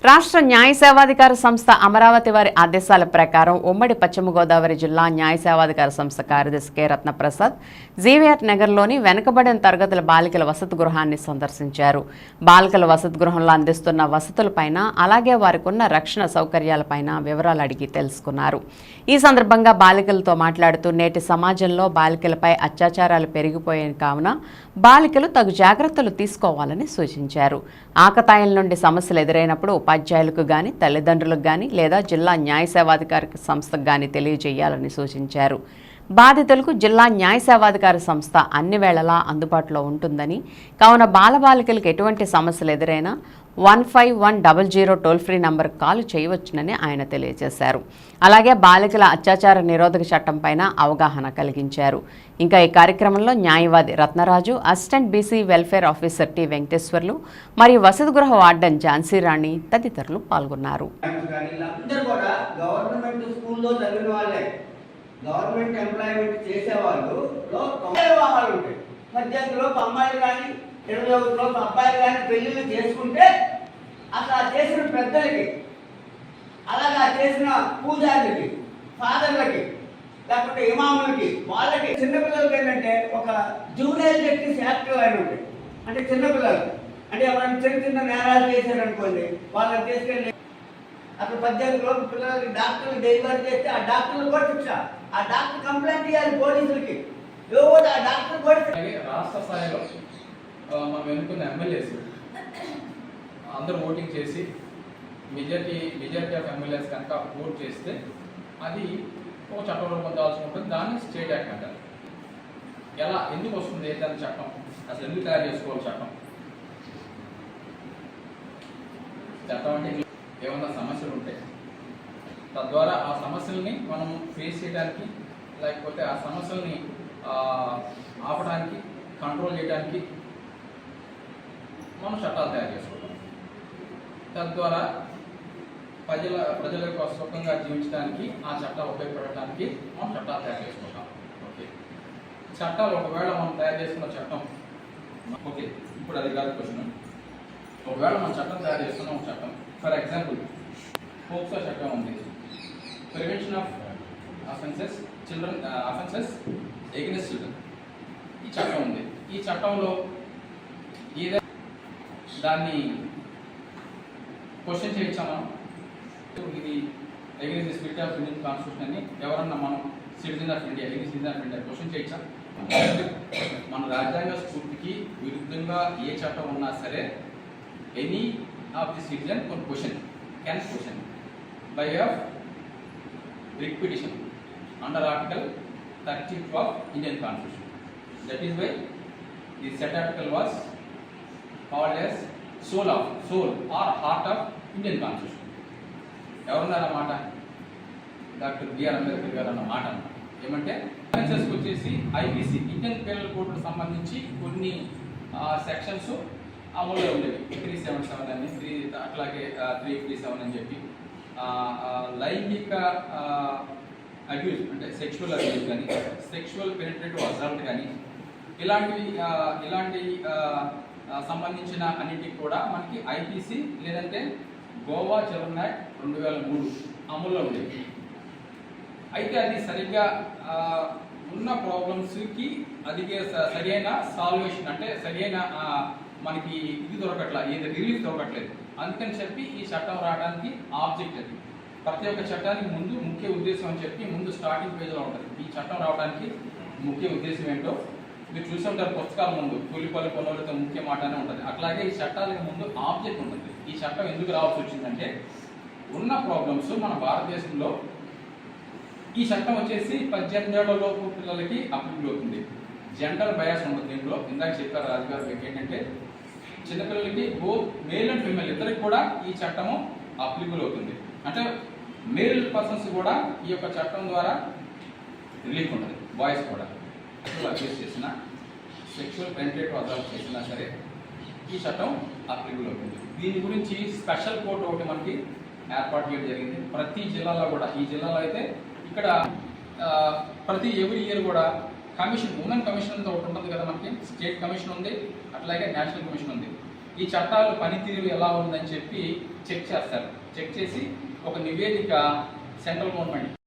రాష్ట్ర న్యాయ సేవాధికార సంస్థ అమరావతి వారి ఆదేశాల ప్రకారం ఉమ్మడి పశ్చిమ గోదావరి జిల్లా న్యాయ సేవాధికార సంస్థ కార్యదర్శి కె రత్నప్రసాద్ జీవీఆర్ నగర్లోని వెనుకబడిన తరగతుల బాలికల వసతి గృహాన్ని సందర్శించారు. బాలికల వసతి గృహంలో అందిస్తున్న వసతులపైన అలాగే వారికి ఉన్న రక్షణ సౌకర్యాలపైన వివరాలు అడిగి తెలుసుకున్నారు. ఈ సందర్భంగా బాలికలతో మాట్లాడుతూ నేటి సమాజంలో బాలికలపై అత్యాచారాలు పెరిగిపోయాయి కావున బాలికలు తగు జాగ్రత్తలు తీసుకోవాలని సూచించారు. ఆకతాయిల నుండి సమస్యలు ఎదురైనప్పుడు ఉపాధ్యాయులకు గాని తల్లిదండ్రులకు గాని లేదా జిల్లా న్యాయ సేవాధికార సంస్థకు గాని తెలియజేయాలని సూచించారు. బాధితులకు జిల్లా న్యాయ సేవాధికార సంస్థ అన్ని వేళలా అందుబాటులో ఉంటుందని, కావున బాలబాలికలకు ఎటువంటి సమస్యలు ఎదురైనా 1510 టోల్ ఫ్రీ నంబర్కు కాల్ చేయవచ్చునని ఆయన తెలియజేశారు. అలాగే బాలికల అత్యాచార నిరోధక చట్టం పైన అవగాహన కలిగించారు. ఇంకా ఈ కార్యక్రమంలో న్యాయవాది Ratnaraju, assistant BC welfare officer T Venkateswarlu మరియు వసతి గృహ వార్డెన్ ఝాన్సీ రాణి తదితరులు పాల్గొన్నారు. గవర్నమెంట్ ఎంప్లాయ్మెంట్ చేసేవాళ్ళు మధ్యాహ్నంలోపు అమ్మాయిలు కానీ 21 అబ్బాయిలు కానీ పెళ్లిళ్ళు చేసుకుంటే అట్లా చేసిన పెద్దలకి, అలాగా చేసిన పూజారులకి, ఫాదర్లకి, లేకపోతే ఇమాములకి, వాళ్ళకి చిన్నపిల్లలకి ఏంటంటే ఒక జూనియర్ జస్టిస్ యాక్ట్ అని ఉంటాయి. అంటే చిన్నపిల్లలు అంటే ఎవరైనా చిన్న చిన్న నేరాలు చేశారనుకోండి, వాళ్ళని తీసుకెళ్ళి అక్కడ 18 లోపు పిల్లలకి డాక్టర్లు డెలివరీ చేస్తే ఆ డాక్టర్లు కూడా శిక్ష, ఆ డాక్టర్ కంప్లైంట్ ఇవ్వాలి పోలీసులకి, ఆ డాక్టర్ కూడా. రాష్ట్ర స్థాయిలో మనం ఎన్నుకున్న ఎమ్మెల్యేస్ అందరూ ఓటింగ్ చేసి మెజారిటీ ఆఫ్ ఎమ్మెల్యేస్ కనుక ఓట్ చేస్తే అది ఒక చట్టం రూపం దాల్సి ఉంటుంది. దాన్ని స్టేట్ యాక్ట్ అంటారు. ఎలా ఎందుకు వస్తుంది ఏదైనా చట్టం, అసలు ఎందుకు తయారు చేసుకోవాలి చట్టం అంటే ఏమన్నా సమస్యలు ఉంటాయి, తద్వారా ఆ సమస్యల్ని మనం ఫేస్ చేయడానికి, లేకపోతే ఆ సమస్యల్ని ఆపడానికి, కంట్రోల్ చేయడానికి మనం చట్టాలు తయారు చేసుకుంటాం. తద్వారా ప్రజలకు సుఖంగా జీవించడానికి, ఆ చట్టాలు ఉపయోగపడటానికి మనం చట్టాలు తయారు చేసుకుంటాం. ఓకే, చట్టాలు ఒకవేళ మనం తయారు చేసుకున్న చట్టం, ఓకే ఇప్పుడు అది కాదు క్వశ్చన్. ఒకవేళ మనం చట్టం తయారు చేసుకున్న ఒక చట్టం, ఫర్ ఎగ్జాంపుల్ పోక్సో చట్టం ఉంది, prevention of offences against children, ఈ చట్టం ఉంది. ఈ చట్టంలో ఏదైనా దాన్ని క్వశ్చన్ చేయొచ్చామా, ఇది against the spirit of Indian constitution అని ఎవరన్నా మనం సిటిజన్ ఆఫ్ ఇండియా క్వశ్చన్ చేయొచ్చా? మన రాజ్యాంగ స్ఫూర్తికి విరుద్ధంగా ఏ చట్టం ఉన్నా సరే any of the citizen can question by of writ petition under Article 32 of Indian Constitution. That is why the said article was called as soul or heart of Indian Constitution. ఎవరన్నారు ఆ మాట? డాక్టర్ బిఆర్ అంబేద్కర్ గారు అన్న మాట. ఏమంటే అఫెన్సెస్కి వచ్చేసి IPC Indian penal కోడ్కు సంబంధించి కొన్ని సెక్షన్స్ అమలులో ఉండేవి. 377 అని, అట్లాగే 357 అని చెప్పి లైంగిక అబ్యూస్ అంటే సెక్షువల్ అబ్యూస్ కానీ, సెక్షువల్ పెనిట్రేటివ్ అసాల్ట్ కానీ, ఇలాంటి సంబంధించిన అన్నింటికి కూడా మనకి ఐపీసీ లేదంటే గోవా చిల్డ్రన్ యాక్ట్ 2003 అమల్లో ఉండేవి. అయితే అది సరిగ్గా ఉన్న ప్రాబ్లమ్స్కి అది సరైన సాల్వేషన్ అంటే సరైన మనకి ఇది దొరకట్లా, ఏది రిలీఫ్ దొరకట్లేదు. అందుకని చెప్పి ఈ చట్టం రావడానికి ఆబ్జెక్ట్ అది. ప్రతి ఒక్క చట్టానికి ముందు ముఖ్య ఉద్దేశం అని చెప్పి ముందు స్టార్టింగ్ పేజ్లో ఉంటుంది. ఈ చట్టం రావడానికి ముఖ్య ఉద్దేశం ఏంటో మీరు చూసి ఉంటారు. పుస్తకాల ముందు కూలిపల్లి కొనుగోలుతో ముఖ్య మాట అనే ఉంటుంది. అట్లాగే ఈ చట్టాలకు ముందు ఆబ్జెక్ట్ ఉంటుంది. ఈ చట్టం ఎందుకు రావాల్సి వచ్చిందంటే ఉన్న ప్రాబ్లమ్స్ మన భారతదేశంలో ఈ చట్టం వచ్చేసి 18 ఏళ్ల లోపు పిల్లలకి అప్లికబుల్ అవుతుంది. జెండర్ బయాస్ ఉంటుంది దీంట్లో. ఇందాక చెప్పారు రాజుగారు ఏంటంటే చిన్నపిల్లలకి బోత్ మేల్ అండ్ ఫీమేల్ ఇద్దరికి కూడా ఈ చట్టము అప్లికబుల్ అవుతుంది. అంటే మేల్ పర్సన్స్ కూడా ఈ యొక్క చట్టం ద్వారా రిలీఫ్ ఉంటుంది. బాయ్స్ కూడా అబ్యూస్ చేసిన, సెక్షువల్ పెనిట్రేటివ్ అసాల్ట్ చేసినా సరే ఈ చట్టం అప్లికబుల్ అవుతుంది. దీని గురించి స్పెషల్ కోర్టు ఒకటి మనకి ఏర్పాటు చేయడం జరిగింది. ప్రతి జిల్లాలో కూడా, ఈ జిల్లాలో అయితే ఇక్కడ ప్రతి ఎవ్రీ ఇయర్ కూడా కమిషన్, ఉమెన్ కమిషన్ అంతా ఒకటి ఉంటుంది కదా మనకి. స్టేట్ కమిషన్ ఉంది, అట్లాగే నేషనల్ కమిషన్ ఉంది. ఈ చట్టాలు పనితీరు ఎలా ఉందని చెప్పి చెక్ చేస్తారు. చెక్ చేసి ఒక నివేదిక సెంట్రల్ గవర్నమెంట్